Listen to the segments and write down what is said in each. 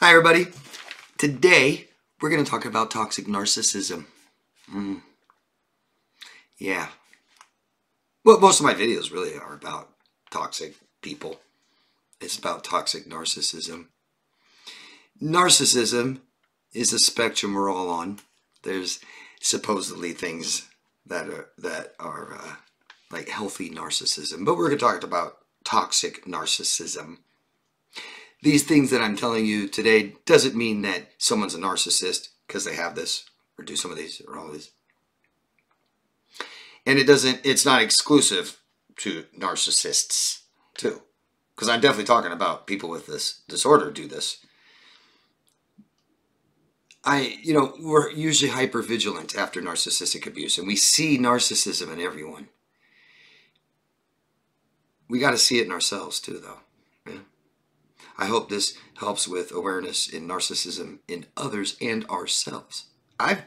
Hi, everybody. Today, we're going to talk about toxic narcissism. Yeah. Well, most of my videos really are about toxic people. It's about toxic narcissism. Narcissism is a spectrum we're all on. There's supposedly things that are like healthy narcissism, but we're going to talk about toxic narcissism. These things that I'm telling you today doesn't mean that someone's a narcissist because they have this or do some of these or all of these. And it's not exclusive to narcissists too. Because I'm definitely talking about people with this disorder do this. We're usually hyper vigilant after narcissistic abuse, and we see narcissism in everyone. We got to see it in ourselves too, though. Yeah? I hope this helps with awareness in narcissism in others and ourselves. I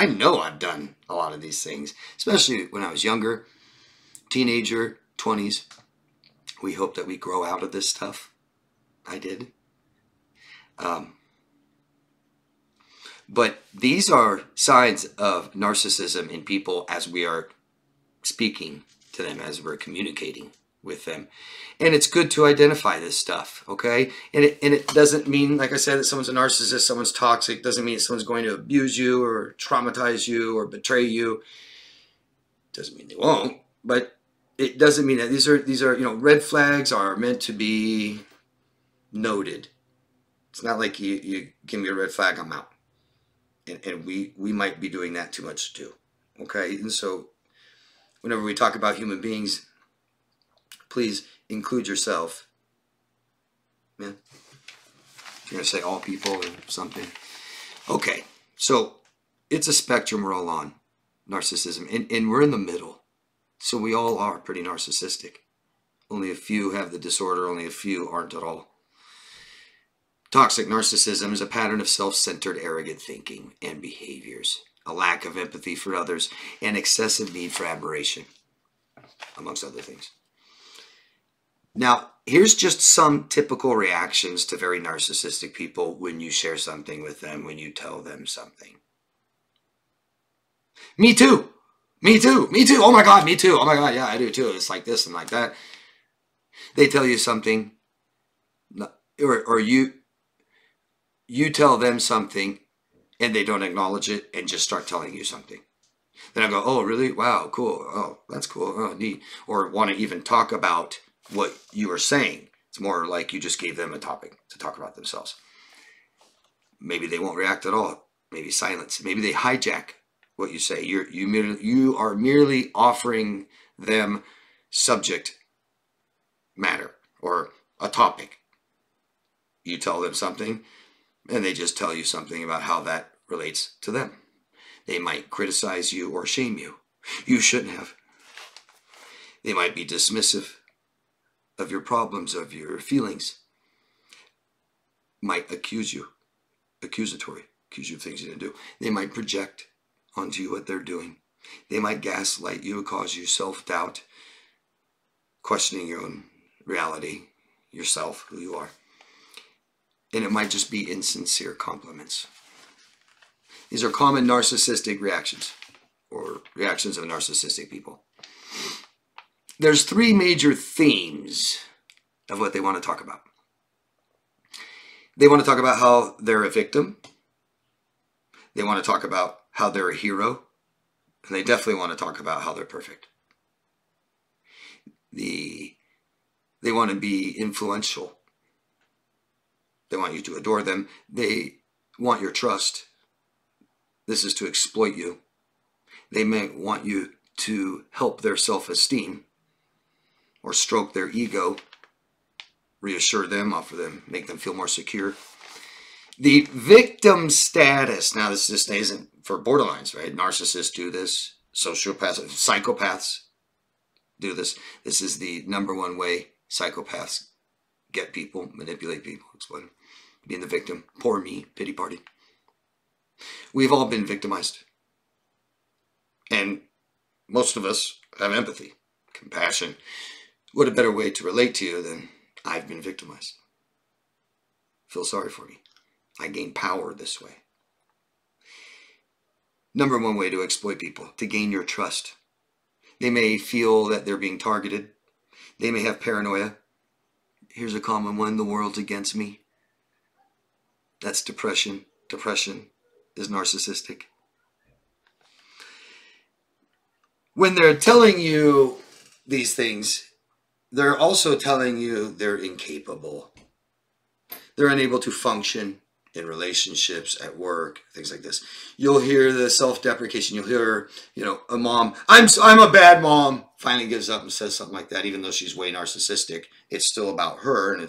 know I've done a lot of these things, especially when I was younger, teenager, 20s. We hope that we grow out of this stuff. I did. But these are signs of narcissism in people as we are speaking to them, as we're communicating with them. And it's good to identify this stuff, okay? And it doesn't mean, like I said, that someone's a narcissist, someone's toxic, doesn't mean someone's going to abuse you or traumatize you or betray you. Doesn't mean they won't, but it doesn't mean that these are red flags are meant to be noted. It's not like you give me a red flag, I'm out. And we might be doing that too much too, okay? And so whenever we talk about human beings, please include yourself. Yeah. You're going to say all people or something. Okay. So it's a spectrum we're all on, narcissism. And we're in the middle. So we all are pretty narcissistic. Only a few have the disorder. Only a few aren't at all. Toxic narcissism is a pattern of self-centered, arrogant thinking and behaviors, a lack of empathy for others, and excessive need for admiration, amongst other things. Now, here's just some typical reactions to very narcissistic people when you share something with them, when you tell them something. Me too. Me too. Me too. Oh my God, me too. Oh my God, yeah, I do too. It's like this and like that. They tell you something, or you tell them something and they don't acknowledge it and just start telling you something. Then I go, oh, really? Wow, cool. Oh, that's cool. Oh, neat. Or want to even talk about what you were saying. It's more like you just gave them a topic to talk about themselves. Maybe they won't react at all. Maybe silence. Maybe they hijack what you say. You are merely offering them subject matter or a topic. You tell them something and they just tell you something about how that relates to them. They might criticize you or shame you. You shouldn't have. They might be dismissive of your problems, of your feelings. Might accuse you, accuse you of things you didn't do. They might project onto you what they're doing. They might gaslight you, cause you self-doubt, questioning your own reality, yourself, who you are. And it might just be insincere compliments. These are common narcissistic reactions, or reactions of narcissistic people. There's three major themes of what they want to talk about. They want to talk about how they're a victim. They want to talk about how they're a hero. And they definitely want to talk about how they're perfect. They want to be influential. They want you to adore them. They want your trust. This is to exploit you. They may want you to help their self-esteem or stroke their ego, reassure them, offer them, make them feel more secure. The victim status. Now, this just isn't for borderlines, right? Narcissists do this. Sociopaths, psychopaths do this. This is the number one way psychopaths get people, manipulate people, exploit them. Being the victim. Poor me, pity party. We've all been victimized. And most of us have empathy, compassion. What a better way to relate to you than I've been victimized. feel sorry for me. I gain power this way. Number one way to exploit people, to gain your trust. They may feel that they're being targeted. They may have paranoia. Here's a common one: the world's against me. That's depression. Depression is narcissistic. When they're telling you these things, they're also telling you they're incapable. They're unable to function in relationships, at work, things like this. You'll hear the self-deprecation. You'll hear, a mom, I'm a bad mom, finally gives up and says something like that, even though she's way narcissistic. It's still about her, and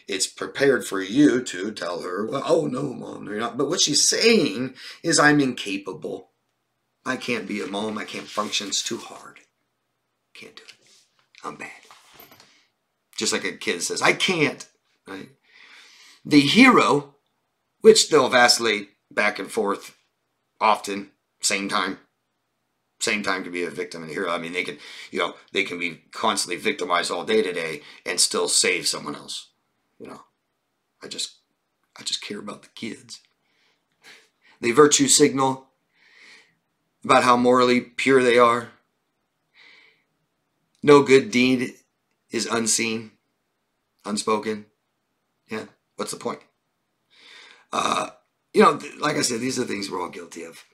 it's prepared for you to tell her, well, oh no, mom, you're not. But what she's saying is, I'm incapable. I can't be a mom. I can't function. It's too hard. Can't do it. I'm bad. Just like a kid says, I can't. Right? The hero, which they'll vacillate back and forth often, same time. Same time to be a victim and a hero. I mean, they can be constantly victimized all day today and still save someone else. I just care about the kids. They virtue signal about how morally pure they are. No good deed is unseen, unspoken. Yeah, what's the point? Like I said, these are things we're all guilty of.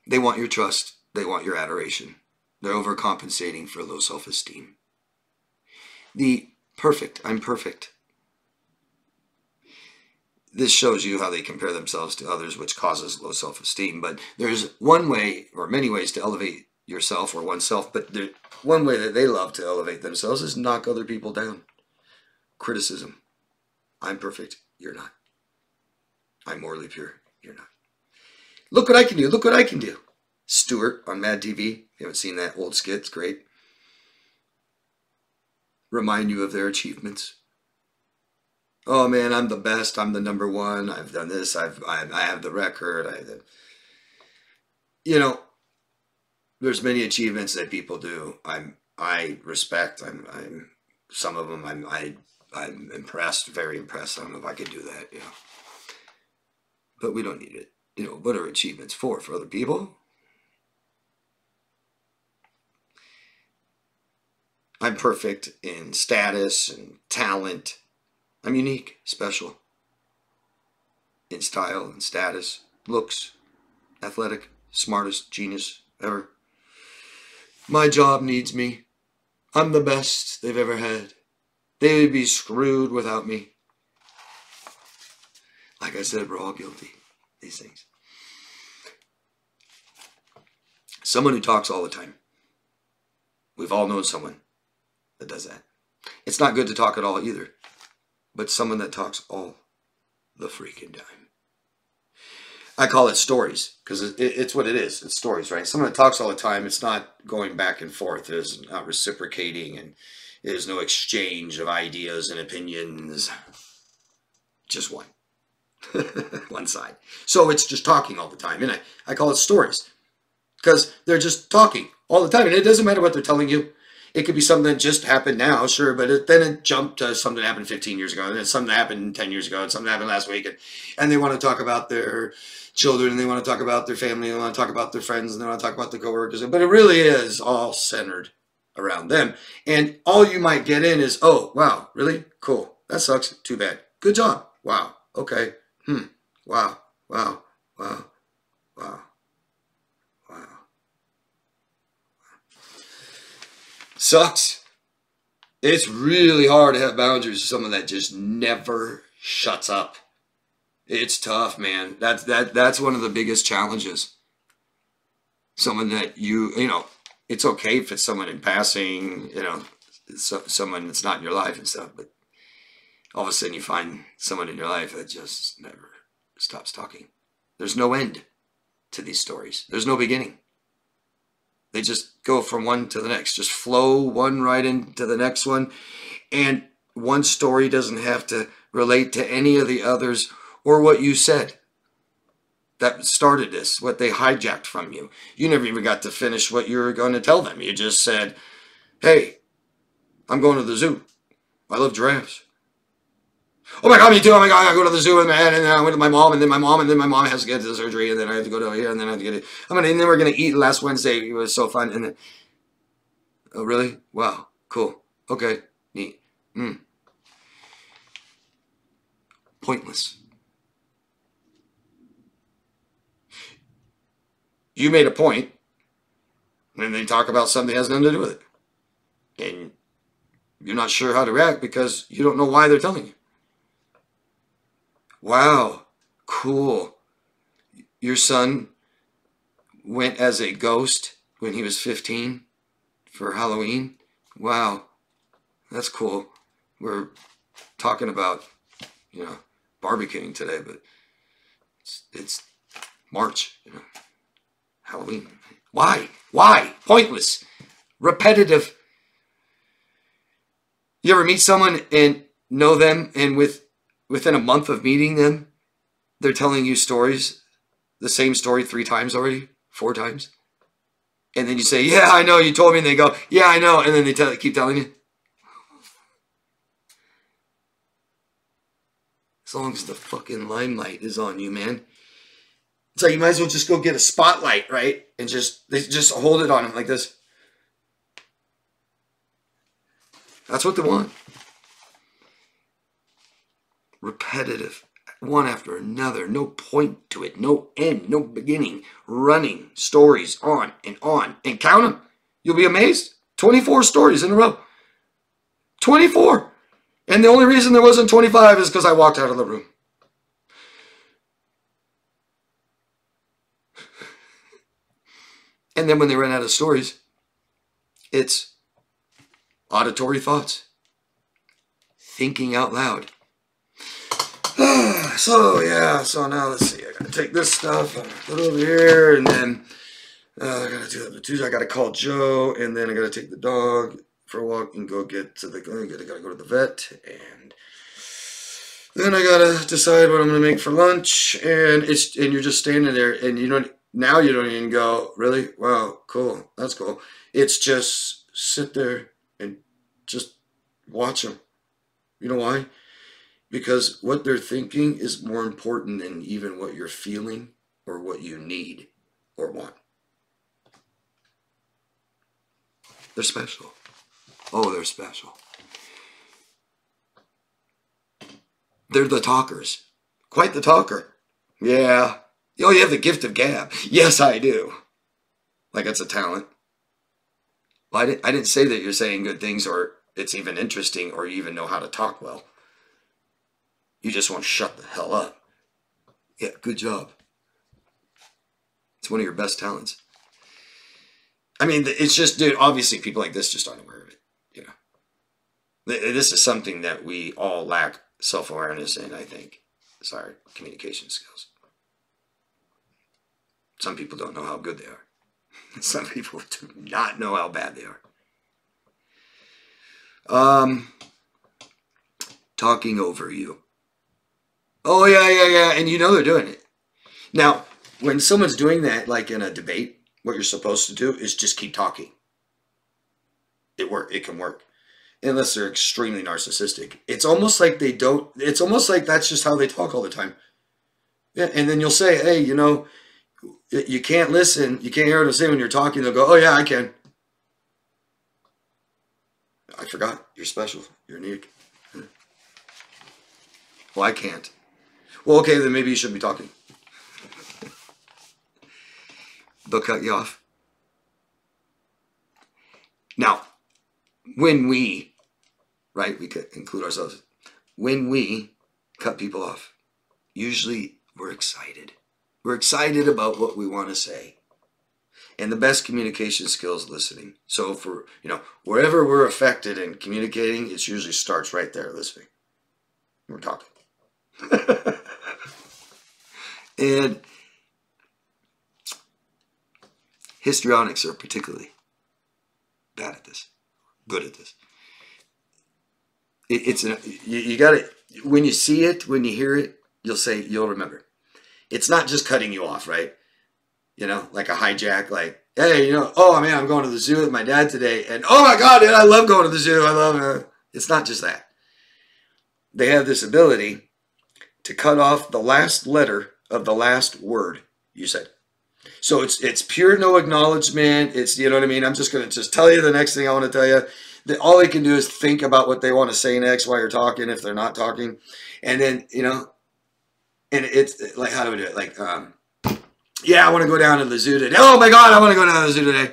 They want your trust. They want your adoration. They're overcompensating for low self-esteem. The perfect, I'm perfect. This shows you how they compare themselves to others, which causes low self-esteem. But there's one way, or many ways, to elevate yourself or oneself. But one way that they love to elevate themselves is knock other people down. Criticism. I'm perfect. You're not. I'm morally pure. You're not. Look what I can do. Look what I can do. Stewart on Mad TV. If you haven't seen that old skit, it's great. Remind you of their achievements. Oh man, I'm the best. I'm the number one. I've done this. I have the record. There's many achievements that people do. I respect. Some of them I'm impressed, very impressed. I don't know if I could do that. But we don't need it. What are achievements for other people? I'm perfect in status and talent. I'm unique, special in style and status, looks, athletic, smartest genius ever. My job needs me. I'm the best they've ever had. They would be screwed without me. Like I said, we're all guilty of these things. Someone who talks all the time. We've all known someone that does that. It's not good to talk at all either. But someone that talks all the freaking time. I call it stories, because it's what it is. It's stories, right? Someone that talks all the time, it's not going back and forth. There's not reciprocating, and there's no exchange of ideas and opinions. Just one. One side. So it's just talking all the time. And I call it stories, because they're just talking all the time. And it doesn't matter what they're telling you. It could be something that just happened now, sure, but then it jumped to something that happened 15 years ago, and then something that happened 10 years ago, and something that happened last week, and they want to talk about their children, and they want to talk about their family, and they want to talk about their friends, and they want to talk about their coworkers, but it really is all centered around them. And all you might get in is, oh, wow, really? Cool. That sucks. Too bad. Good job. Wow. Okay. Wow. Wow. Wow. Wow. Wow. Sucks. It's really hard to have boundaries with someone that just never shuts up. It's tough, man. That's one of the biggest challenges. Someone that it's okay if it's someone in passing, someone that's not in your life and stuff, but all of a sudden you find someone in your life that just never stops talking. There's no end to these stories. There's no beginning. They just go from one to the next, just flow one right into the next one. And one story doesn't have to relate to any of the others or what you said that started this, what they hijacked from you. You never even got to finish what you were going to tell them. You just said, hey, I'm going to the zoo. I love giraffes. Oh my God, me too. Oh my God, I go to the zoo with my head, and then I went to my mom, and then my mom has to get to the surgery, and then I have to go to here, and then I have to get it. And then we're gonna eat last Wednesday. It was so fun. And then, oh really? Wow, cool. Okay, neat. Pointless. You made a point, and they talk about something that has nothing to do with it, and you're not sure how to react because you don't know why they're telling you. Wow, cool. Your son went as a ghost when he was 15 for Halloween. Wow, that's cool. We're talking about, barbecuing today, but it's March, Halloween. Why? Pointless. Repetitive. You ever meet someone and know them, and within a month of meeting them, they're telling you stories, the same story 3 times already, 4 times? And then you say, yeah, I know, you told me, and they go, yeah, I know, and then they keep telling you. As long as the fucking limelight is on you, man. It's like you might as well just go get a spotlight, right? And they just hold it on them like this. That's what they want. Repetitive, one after another, no point to it, no end, no beginning, running stories on, and count them. You'll be amazed. 24 stories in a row. 24. And the only reason there wasn't 25 is because I walked out of the room. And then when they run out of stories, it's auditory thoughts. Thinking out loud. So now let's see. I gotta take this stuff, put it over here, and then I gotta do that. Tuesday, I gotta call Joe, and then I gotta take the dog for a walk and go get to I gotta go to the vet, and then I gotta decide what I'm gonna make for lunch, and you're just standing there, and now you don't even go, really? Wow, cool, that's cool. It's just sit there and just watch them. You know why? Because what they're thinking is more important than even what you're feeling or what you need or want. They're special. Oh, they're special. They're the talkers. Quite the talker. Yeah. Oh, you have the gift of gab. Yes, I do. Like it's a talent. Well, I didn't say that you're saying good things or it's even interesting or you even know how to talk well. You just want to shut the hell up. Yeah, good job. It's one of your best talents. I mean, it's just, dude, obviously people like this just aren't aware of it. This is something that we all lack self-awareness in, I think. It's our communication skills. Some people don't know how good they are. Some people do not know how bad they are. Talking over you. Oh, yeah. And they're doing it. Now, when someone's doing that, like in a debate, what you're supposed to do is just keep talking. It can work. Unless they're extremely narcissistic. It's almost like it's almost like that's just how they talk all the time. Yeah, and then you'll say, hey, you can't listen. You can't hear what I'm saying when you're talking. They'll go, oh, yeah, I can. I forgot. You're special. You're unique. Well, I can't. Well, okay, then maybe you shouldn't be talking. They'll cut you off. Now, when we could include ourselves, when we cut people off, usually we're excited. We're excited about what we want to say. And the best communication skill is listening. So for, wherever we're affected in communicating, it usually starts right there, listening. We're talking. And histrionics are particularly bad at this, good at this. You got it. When you see it, when you hear it, you'll remember. It's not just cutting you off, right? Like a hijack, like, hey, oh man, I'm going to the zoo with my dad today. And oh my God, dude, I love going to the zoo. I love it. It's not just that. they have this ability to cut off the last letter of the last word you said. So it's pure no acknowledgement. It's, you know what I mean? I'm just going to just tell you the next thing I want to tell you. That all they can do is think about what they want to say next while you're talking, if they're not talking. And then, you know, and it's like, how do we do it? Like, yeah, I want to go down to the zoo today. Oh my God, I want to go down to the zoo today.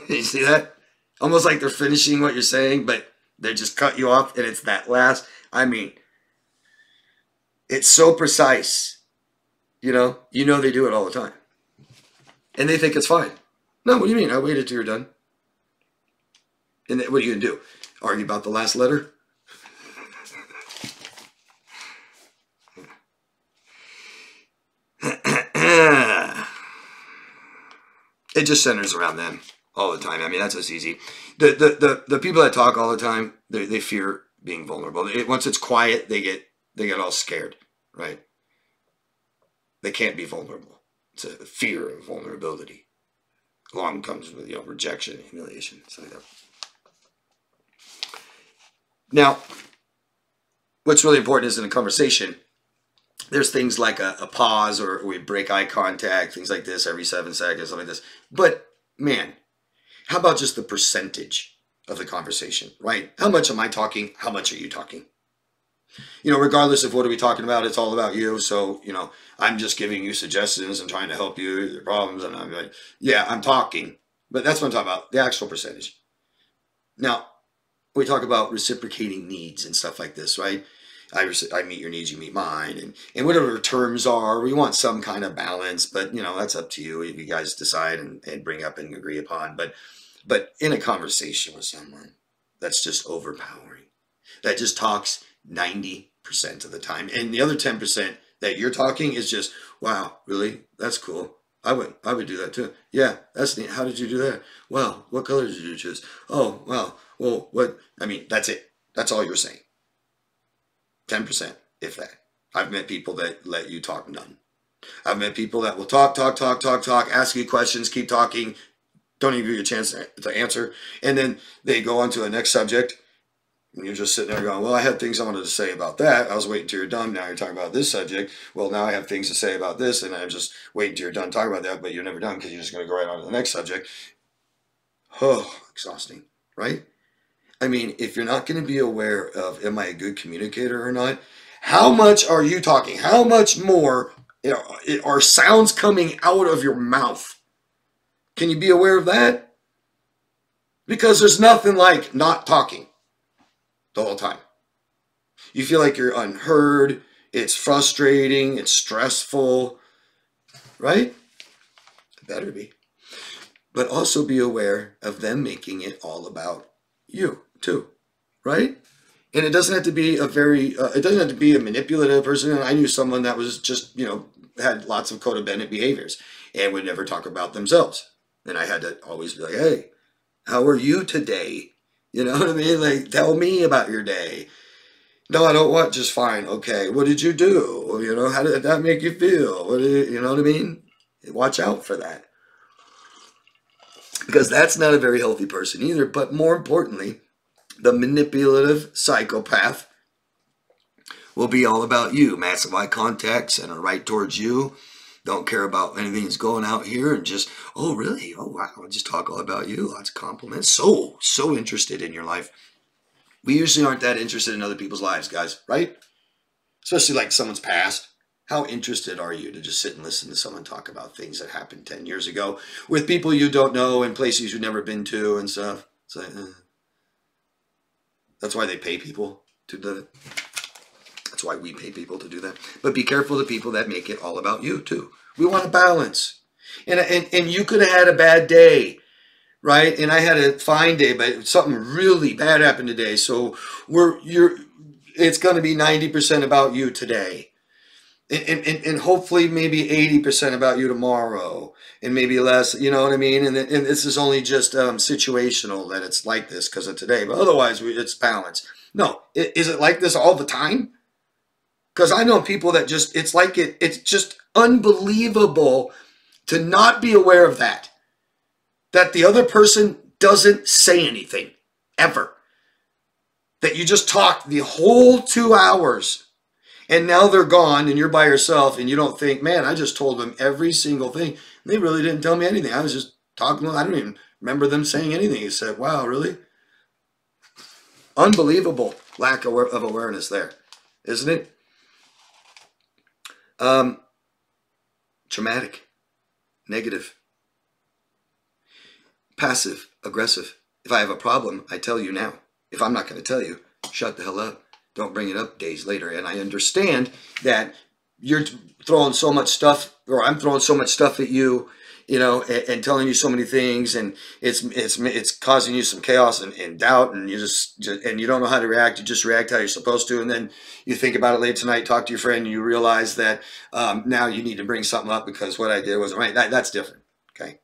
You see that? Almost like they're finishing what you're saying, but they just cut you off, and it's that last. I mean, it's so precise. You know they do it all the time. And they think it's fine. No, what do you mean? I waited till you're done. And then what are you going to do? Argue about the last letter? It just centers around them all the time. I mean, that's just easy. The people that talk all the time, they fear being vulnerable. Once it's quiet, they get all scared, right? They can't be vulnerable. It's a fear of vulnerability. Along comes with, rejection, humiliation, stuff like that. Now, what's really important is in a conversation, there's things like a pause, or we break eye contact, things like this every 7 seconds, something like this. But man, how about just the percentage of the conversation, right? How much am I talking? How much are you talking? Regardless of what are we talking about, it's all about you. So, I'm just giving you suggestions and trying to help you with your problems. And I'm like, yeah, I'm talking, but that's what I'm talking about, the actual percentage. Now, we talk about reciprocating needs and stuff like this, right? I meet your needs, you meet mine, and whatever terms are, we want some kind of balance, but that's up to you. You guys decide and bring up and agree upon. But in a conversation with someone that's just overpowering, that just talks 90% of the time, and the other 10% that you're talking is just, wow, really? That's cool. I would do that too. Yeah, that's neat. How did you do that? Well, what colors did you choose? Oh, well, what? I mean, that's it. That's all you're saying. 10%, if that. I've met people that let you talk none. I've met people that will talk, ask you questions, keep talking, don't even give you a chance to answer, and then they go on to the next subject, and you're just sitting there going, well, I had things I wanted to say about that. I was waiting till you're done. Now you're talking about this subject. Well, now I have things to say about this, and I'm just waiting till you're done talking about that, but you're never done because you're just going to go right on to the next subject. Oh, exhausting, right? I mean, if you're not going to be aware of, am I a good communicator or not? How much are you talking? How much more are sounds coming out of your mouth? Can you be aware of that? Because there's nothing like not talking the whole time. You feel like you're unheard. It's frustrating. It's stressful, right? It better be. But also be aware of them making it all about you too, right? And it doesn't have to be it doesn't have to be a manipulative person. I knew someone that was just, had lots of codependent behaviors and would never talk about themselves. And I had to always be like, hey, how are you today? You know what I mean? Like, tell me about your day. No, I don't want just fine. Okay, what did you do? How did that make you feel? You know what I mean? Watch out for that. Because that's not a very healthy person either. But more importantly, the manipulative psychopath will be all about you. Massive eye contact, center right towards you. Don't care about anything that's going out here, and just, oh, really? Oh, wow. I'll just talk all about you. Lots of compliments. So interested in your life. We usually aren't that interested in other people's lives, guys, right? Especially like someone's past. How interested are you to just sit and listen to someone talk about things that happened 10 years ago with people you don't know and places you've never been to and stuff? It's like, that's why they pay people to do that. That's why we pay people to do that. But be careful of the people that make it all about you too. We want a balance. And you could have had a bad day, right? And I had a fine day, but something really bad happened today. So it's going to be 90% about you today. And hopefully maybe 80% about you tomorrow, and maybe less, you know what I mean? And this is only just situational that it's like this because of today, but otherwise it's balanced. No, is it like this all the time? Because I know people that just, it's just unbelievable to not be aware of that the other person doesn't say anything, ever. that you just talked the whole 2 hours and now they're gone and you're by yourself and you don't think, man, I just told them every single thing. They really didn't tell me anything. I was just talking. I don't even remember them saying anything. You said, wow, really? Unbelievable lack of awareness there, isn't it? Traumatic, negative, passive, aggressive. If I have a problem, I tell you now. If I'm not going to tell you, shut the hell up. Don't bring it up days later. And I understand that you're throwing so much stuff, or I'm throwing so much stuff at you, you know, and telling you so many things, and it's causing you some chaos and doubt, and you just and you don't know how to react. You just react how you're supposed to, and then you think about it late tonight, talk to your friend, and you realize that now you need to bring something up because what I did wasn't right. That's different, okay?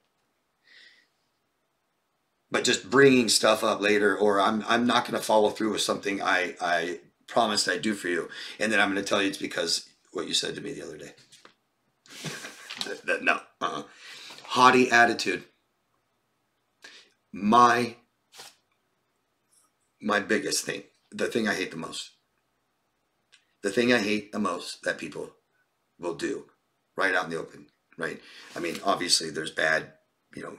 But just bringing stuff up later, or I'm not going to follow through with something I promised I'd do for you, and then I'm going to tell you it's because what you said to me the other day. No. Haughty attitude. My biggest thing, the thing I hate the most. The thing I hate the most that people will do right out in the open, right? I mean, obviously there's bad, you know,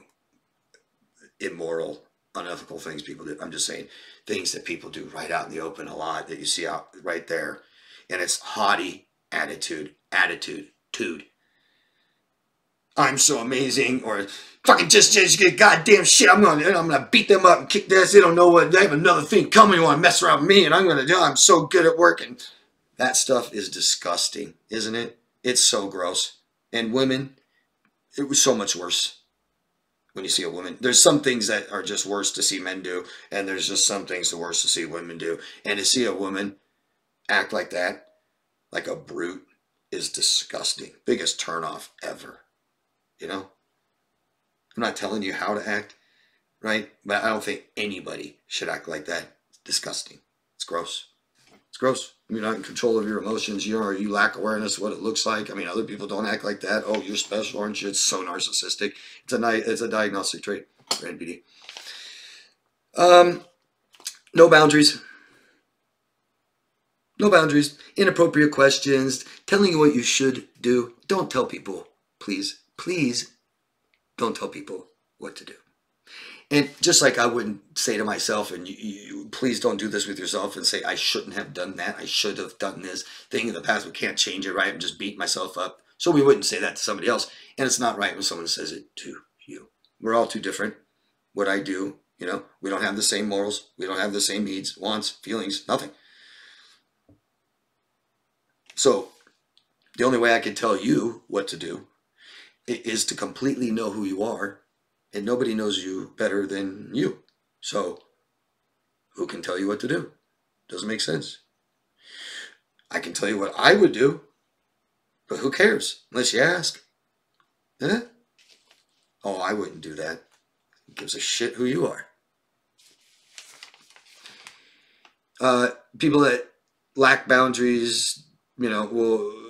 immoral, unethical things people do. I'm just saying things that people do right out in the open a lot that you see out right there. And it's haughty attitude. I'm so amazing, or fucking just get goddamn shit. I'm gonna beat them up and kick their ass. They don't know what, they have another thing coming. You want to mess around with me, and I'm so good at working. That stuff is disgusting, isn't it? It's so gross. And women, it was so much worse. When you see a woman, there's some things that are just worse to see men do, and there's just some things that are worse to see women do. And to see a woman act like that, like a brute, is disgusting. Biggest turnoff ever. You know? I'm not telling you how to act, right? But I don't think anybody should act like that. It's disgusting. It's gross. It's gross. You're not in control of your emotions. You lack awareness of what it looks like. I mean, other people don't act like that. Oh, you're special, aren't you? It's so narcissistic. It's a diagnostic trait for NPD. No boundaries. No boundaries. Inappropriate questions. Telling you what you should do. Don't tell people, please. Please don't tell people what to do. And just like I wouldn't say to myself, and you please don't do this with yourself and say, I shouldn't have done that. I should have done this thing in the past. We can't change it, right? I'm just beating myself up. So we wouldn't say that to somebody else. And it's not right when someone says it to you. We're all too different. What I do, you know, we don't have the same morals. We don't have the same needs, wants, feelings, nothing. So the only way I can tell you what to do is to completely know who you are. And nobody knows you better than you. So who can tell you what to do? Doesn't make sense. I can tell you what I would do, but who cares? Unless you ask. Eh? Oh, I wouldn't do that. Who gives a shit who you are? People that lack boundaries, you know,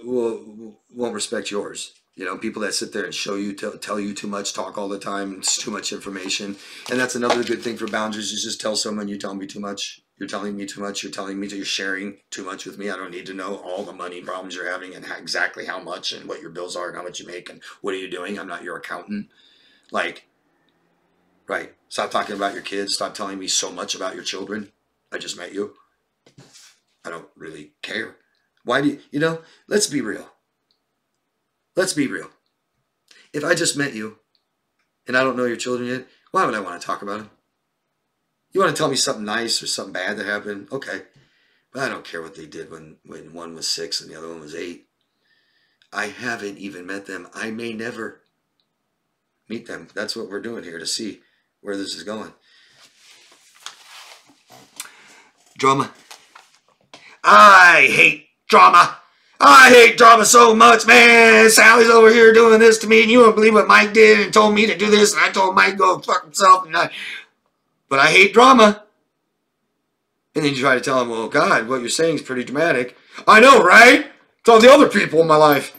won't respect yours. You know, people that sit there and show you, tell you too much, talk all the time, it's too much information. And that's another good thing for boundaries, is just tell someone, you tell me too much, you're telling me too much, you're sharing too much with me. I don't need to know all the money problems you're having and exactly how much and what your bills are and how much you make and what are you doing. I'm not your accountant. Like, right. Stop talking about your kids. Stop telling me so much about your children. I just met you. I don't really care. Why do you know, let's be real. Let's be real. If I just met you and I don't know your children yet, why would I want to talk about them? You want to tell me something nice or something bad that happened? Okay. But I don't care what they did when one was 6 and the other one was 8. I haven't even met them. I may never meet them. That's what we're doing here, to see where this is going. Drama. I hate drama. I hate drama so much, man. Sally's over here doing this to me, and you won't believe what Mike did and told me to do this, and I told Mike to go fuck himself. But I hate drama. And then you try to tell him, well, God, what you're saying is pretty dramatic. I know, right? It's all the other people in my life.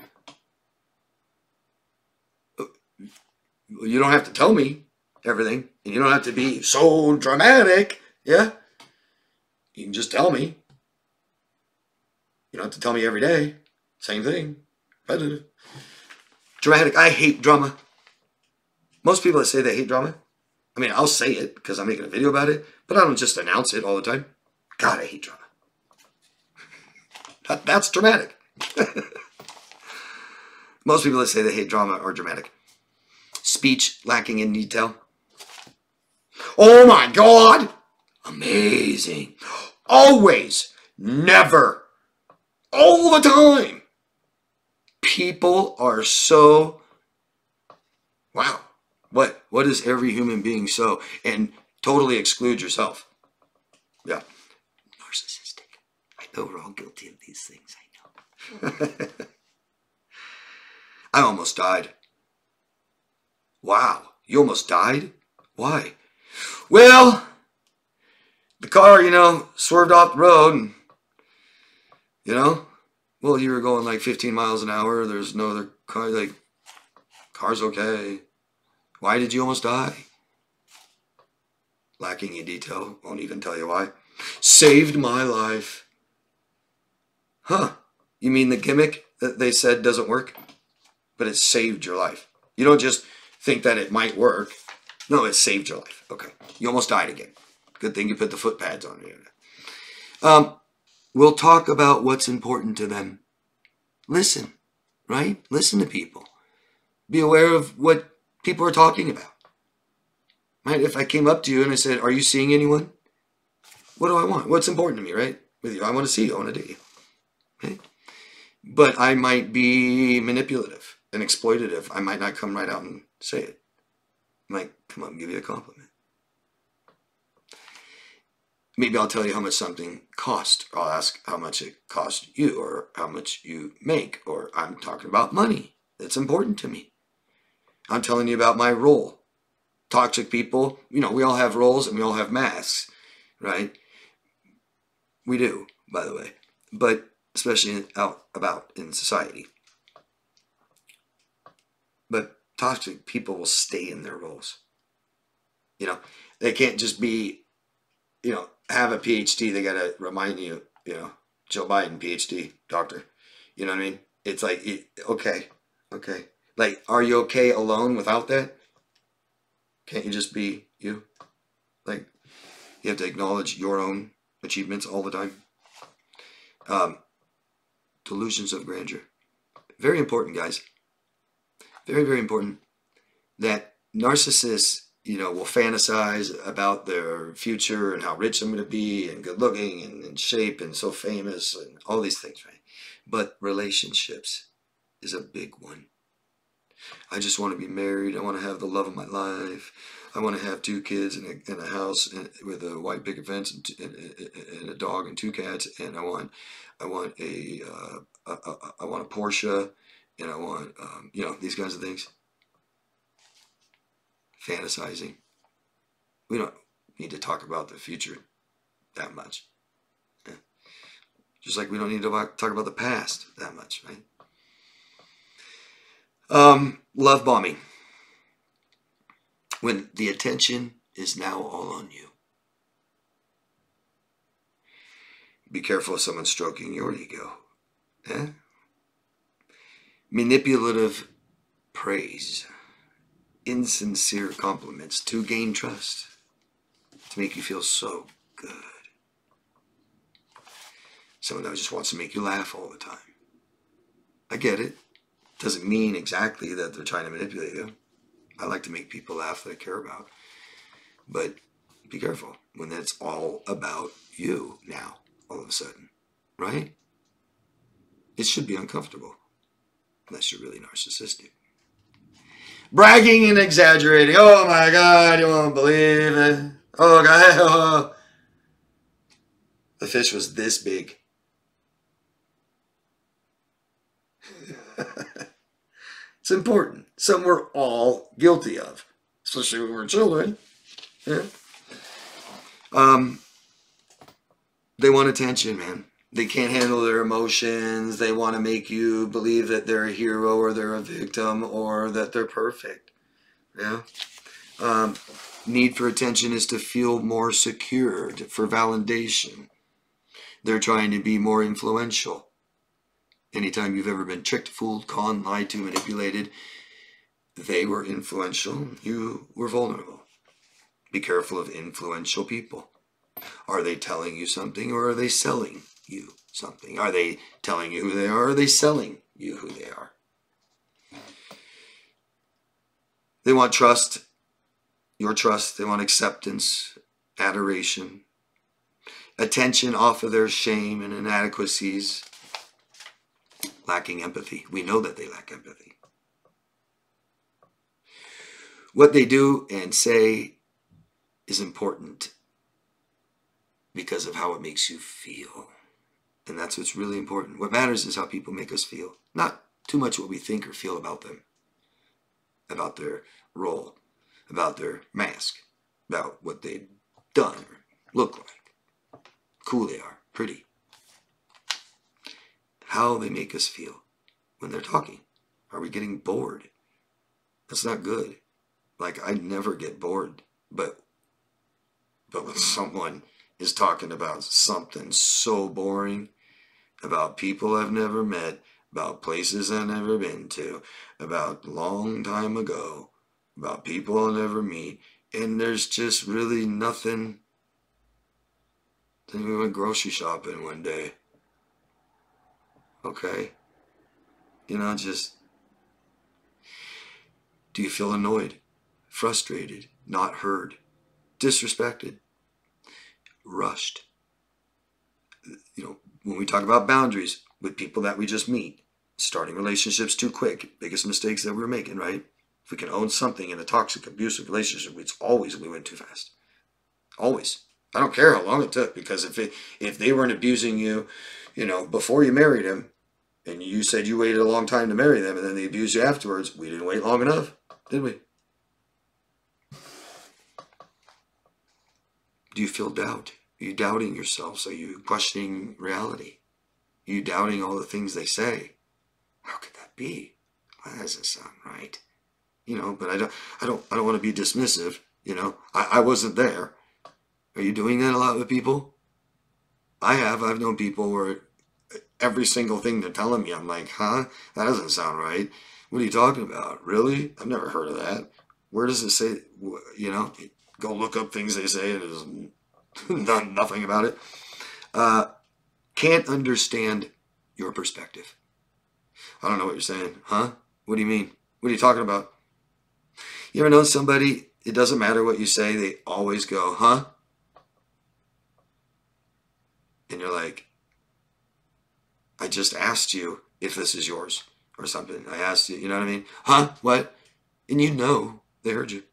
You don't have to tell me everything, and you don't have to be so dramatic, yeah? You can just tell me. You don't have to tell me every day. Same thing. Dramatic. I hate drama. Most people that say they hate drama, I mean, I'll say it because I'm making a video about it, but I don't just announce it all the time. God, I hate drama. That's dramatic. Most people that say they hate drama are dramatic. Speech lacking in detail. Oh my God! Amazing. Always. Never. All the time. People are so... Wow. What is every human being so? And totally exclude yourself. Yeah. Narcissistic. I know we're all guilty of these things. I know. I almost died. Wow. You almost died? Why? Well, the car, swerved off the road and, well, you were going like 15 miles an hour. There's no other car, car's okay. Why did you almost die? Lacking in detail. Won't even tell you why. Saved my life. Huh. You mean the gimmick that they said doesn't work? But it saved your life. You don't just think that it might work. No, it saved your life. Okay. You almost died again. Good thing you put the foot pads on you. We'll talk about what's important to them. Listen, right? Listen to people. Be aware of what people are talking about. Right? If I came up to you and I said, are you seeing anyone? What do I want? What's important to me, right? With you, I want to see you. I want to date you. Okay? But I might be manipulative and exploitative. I might not come right out and say it. I might come up and give you a compliment. Maybe I'll tell you how much something cost. Or I'll ask how much it cost you or how much you make. Or I'm talking about money. That's important to me. I'm telling you about my role. Toxic people, we all have roles and we all have masks, right? We do, by the way. But especially out about in society. But toxic people will stay in their roles. They can't just be, have a PhD. They got to remind you, Joe Biden, PhD, doctor. You know what I mean? It's like, okay. Like, are you okay alone without that? Can't you just be you? Like, you have to acknowledge your own achievements all the time. Delusions of grandeur. Very important, guys. Very, very important that narcissists, will fantasize about their future and how rich I'm going to be and good looking and in shape and so famous and all these things, right? But relationships is a big one. I just want to be married. I want to have the love of my life. I want to have 2 kids and a house with a white picket fence and a dog and 2 cats. And I want a Porsche, and I want these kinds of things. Fantasizing. We don't need to talk about the future that much. Yeah. Just like we don't need to talk about the past that much, right? Love bombing. When the attention is now all on you. Be careful of someone stroking your ego. Eh? Manipulative praise. Insincere compliments to gain trust. To make you feel so good. Someone that just wants to make you laugh all the time. I get it. Doesn't mean exactly that they're trying to manipulate you. I like to make people laugh that I care about. But be careful when it's all about you now, all of a sudden. Right? It should be uncomfortable. Unless you're really narcissistic. Bragging and exaggerating. Oh my God, you won't believe it. Oh God. Oh. The fish was this big. It's important. Something we're all guilty of. Especially when we're children. Yeah. They want attention, man. They can't handle their emotions. They want to make you believe that they're a hero or they're a victim or that they're perfect. Yeah. Need for attention is to feel more secure, for validation. They're trying to be more influential. Anytime you've ever been tricked, fooled, conned, lied to, manipulated, they were influential. You were vulnerable. Be careful of influential people. Are they telling you something, or are they selling you something? Are they telling you who they are, or are they selling you who they are? They want trust, your trust. They want acceptance, adoration, attention off of their shame and inadequacies, lacking empathy. We know that they lack empathy. What they do and say is important because of how it makes you feel. And that's what's really important. What matters is how people make us feel. Not too much what we think or feel about them, about their role, about their mask, about what they've done or look like, cool they are, pretty. How they make us feel when they're talking. Are we getting bored? That's not good. Like, I never get bored, but when someone is talking about something so boring, about people I've never met, about places I've never been to, about long time ago, about people I'll never meet, and there's just really nothing. Then we went grocery shopping one day. Okay? You know, just, do you feel annoyed, frustrated, not heard, disrespected, rushed? You know, when we talk about boundaries with people that we just meet, starting relationships too quick, biggest mistakes that we're making, right? If we can own something in a toxic, abusive relationship, it's always we went too fast. Always. I don't care how long it took, because if they weren't abusing you, you know, before you married him, and you said you waited a long time to marry them, and then they abused you afterwards, we didn't wait long enough, did we? Do you feel doubt? Are you doubting yourselves? Are you questioning reality? Are you doubting all the things they say? How could that be? That doesn't sound right. You know, but I don't want to be dismissive. You know, I wasn't there. Are you doing that a lot with people? I have. I've known people where every single thing they're telling me, I'm like, huh? That doesn't sound right. What are you talking about? Really? I've never heard of that. Where does it say? You know, go look up things they say, and there's nothing about it. Can't understand your perspective. I don't know what you're saying. Huh? What do you mean? What are you talking about? You ever know somebody, it doesn't matter what you say, they always go, huh? And you're like, I just asked you if this is yours or something. I asked you, you know what I mean? Huh? What? And you know they heard you.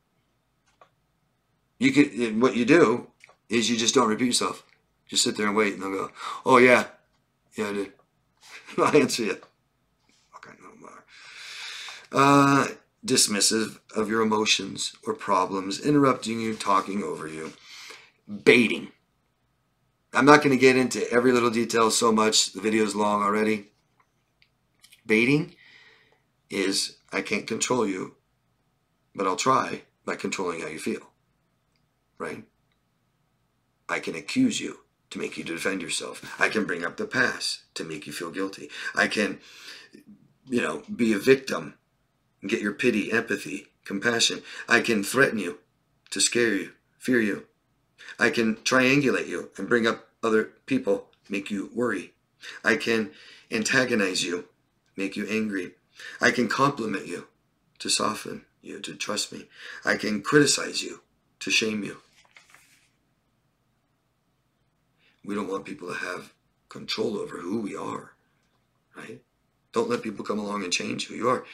You could, what you do is you just don't repeat yourself. Just sit there and wait, and they'll go, oh yeah, yeah I did. I'll answer you. Okay, no more. Dismissive of your emotions or problems, interrupting you, talking over you. Baiting. I'm not going to get into every little detail so much. The video's long already. Baiting is, I can't control you, but I'll try by controlling how you feel. Right? I can accuse you to make you defend yourself. I can bring up the past to make you feel guilty. I can, you know, be a victim and get your pity, empathy, compassion. I can threaten you to scare you, fear you. I can triangulate you and bring up other people, make you worry. I can antagonize you, make you angry. I can compliment you to soften you, to trust me. I can criticize you to shame you. We don't want people to have control over who we are, right? Don't let people come along and change who you are.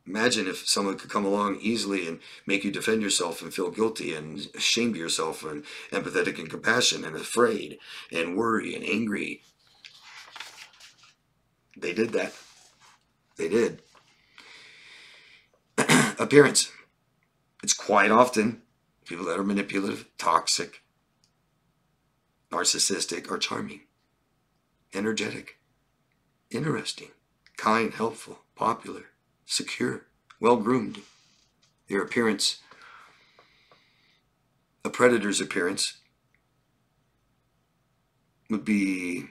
Imagine if someone could come along easily and make you defend yourself and feel guilty and ashamed of yourself and empathetic and compassion and afraid and worry and angry. They did that. They did. Appearance. It's quite often people that are manipulative, toxic, narcissistic, or charming, energetic, interesting, kind, helpful, popular, secure, well-groomed. Their appearance, a predator's appearance, would be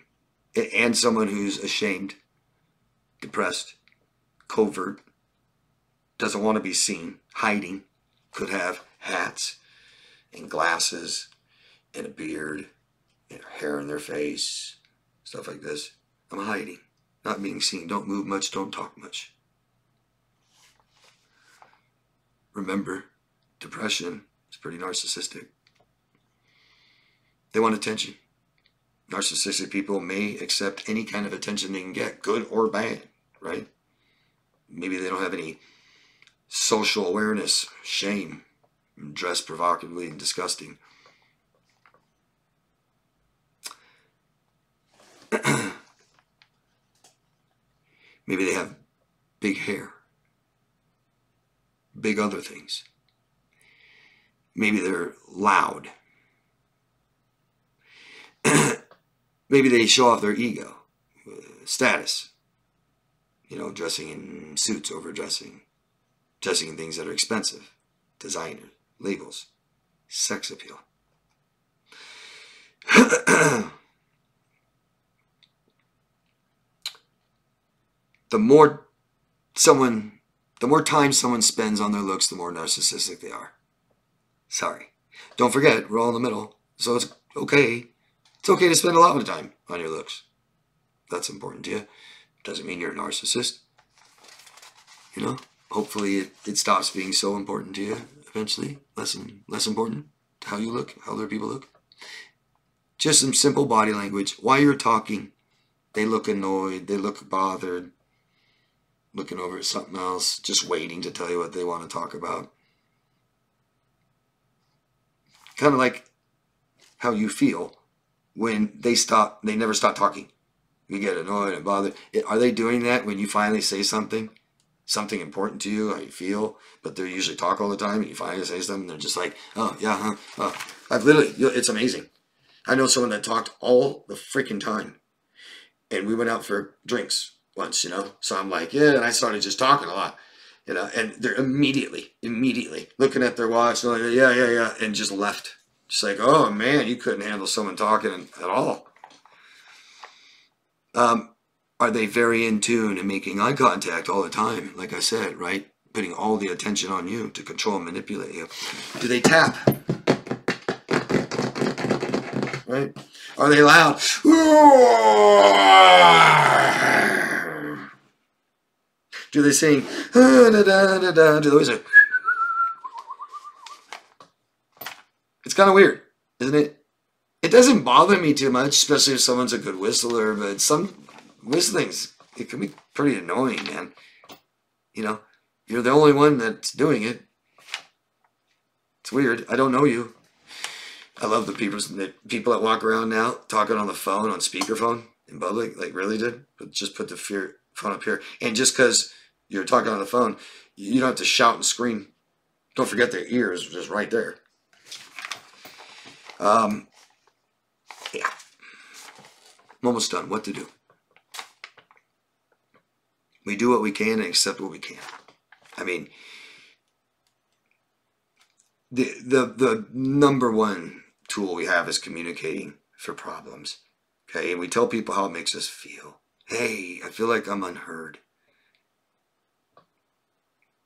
and someone who's ashamed, depressed, covert, doesn't want to be seen, hiding, could have hats and glasses and a beard and hair in their face, stuff like this. I'm hiding, not being seen. Don't move much, don't talk much. Remember, depression is pretty narcissistic. They want attention. Narcissistic people may accept any kind of attention they can get, good or bad, right? Maybe they don't have any social awareness, shame, dress provocatively and disgusting. Maybe they have big hair, big other things. Maybe they're loud. Maybe they show off their ego, status. You know, dressing in suits, overdressing, dressing in things that are expensive, designer, labels, sex appeal. The more time someone spends on their looks, the more narcissistic they are. Sorry. Don't forget, we're all in the middle. So it's okay. It's okay to spend a lot of time on your looks. That's important to you. Doesn't mean you're a narcissist. You know, hopefully it stops being so important to you eventually. Less important to how you look, how other people look. Just some simple body language. While you're talking, they look annoyed, they look bothered, looking over at something else, just waiting to tell you what they want to talk about. Kind of like how you feel when they never stop talking. You get annoyed and bothered. Are they doing that when you finally say something important to you, how you feel, but they usually talk all the time, and you finally say something, they're just like, oh, yeah, huh, oh. I've literally, it's amazing. I know someone that talked all the freaking time, and we went out for drinks once, you know, so I'm like, yeah, and I started just talking a lot, you know, and they're immediately looking at their watch, and like, yeah, and just left. Just like, oh, man, you couldn't handle someone talking at all. Are they very in tune and making eye contact all the time? Like I said, right? Putting all the attention on you to control and manipulate you. Do they tap? Right? Are they loud? Do they sing? Do they always say? It's kind of weird, isn't it? It doesn't bother me too much, especially if someone's a good whistler, but some whistlings, it can be pretty annoying, man. You know, you're the only one that's doing it. It's weird. I don't know you. I love the people that walk around now talking on the phone, on speakerphone in public, like really did. But just put the phone up here. And just because you're talking on the phone, you don't have to shout and scream. Don't forget their ears just right there. Yeah. I'm almost done. What to do? We do what we can and accept what we can. I mean, the number one tool we have is communicating for problems. Okay, and we tell people how it makes us feel. Hey, I feel like I'm unheard.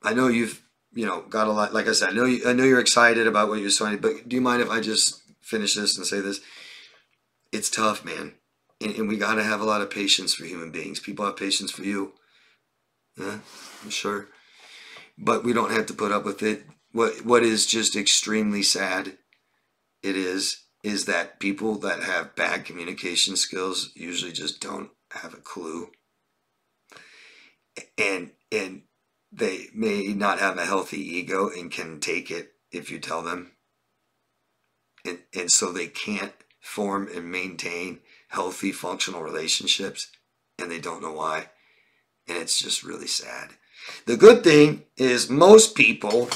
I know you've, got a lot. Like I said, I know you're excited about what you're saying, but do you mind if I just finish this and say this? It's tough, man, and we got to have a lot of patience for human beings. People have patience for you. Yeah, I'm sure, but we don't have to put up with it. What is just extremely sad, is that people that have bad communication skills usually just don't have a clue, and they may not have a healthy ego and can take it if you tell them, and so they can't form and maintain healthy, functional relationships, and they don't know why. And it's just really sad. The good thing is most people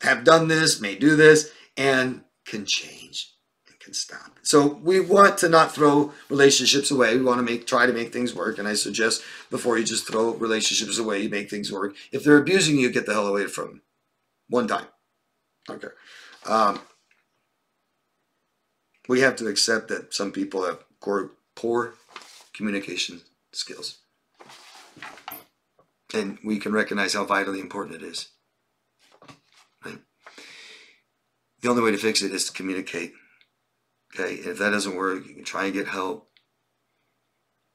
have done this, may do this, and can change and can stop. So we want to not throw relationships away. We want to try to make things work. And I suggest before you just throw relationships away, you make things work. If they're abusing you, get the hell away from them. One time. Okay. We have to accept that some people have poor communication skills. And we can recognize how vitally important it is. Right? The only way to fix it is to communicate. Okay, and if that doesn't work, you can try and get help.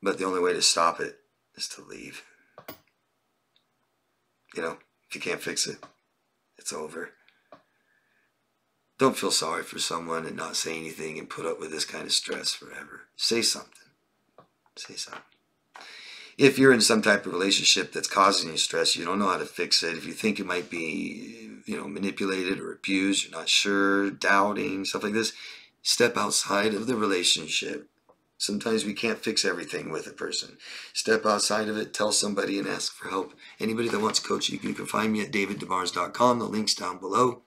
But the only way to stop it is to leave. You know, if you can't fix it, it's over. Don't feel sorry for someone and not say anything and put up with this kind of stress forever. Say something. Say something. If you're in some type of relationship that's causing you stress, you don't know how to fix it. If you think it might be, manipulated or abused, you're not sure, doubting, stuff like this, step outside of the relationship. Sometimes we can't fix everything with a person. Step outside of it, tell somebody and ask for help. Anybody that wants coaching, you can find me at daviddemars.com. The link's down below.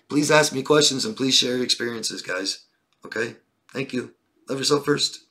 Please ask me questions and please share your experiences, guys. Okay? Thank you. Love yourself first.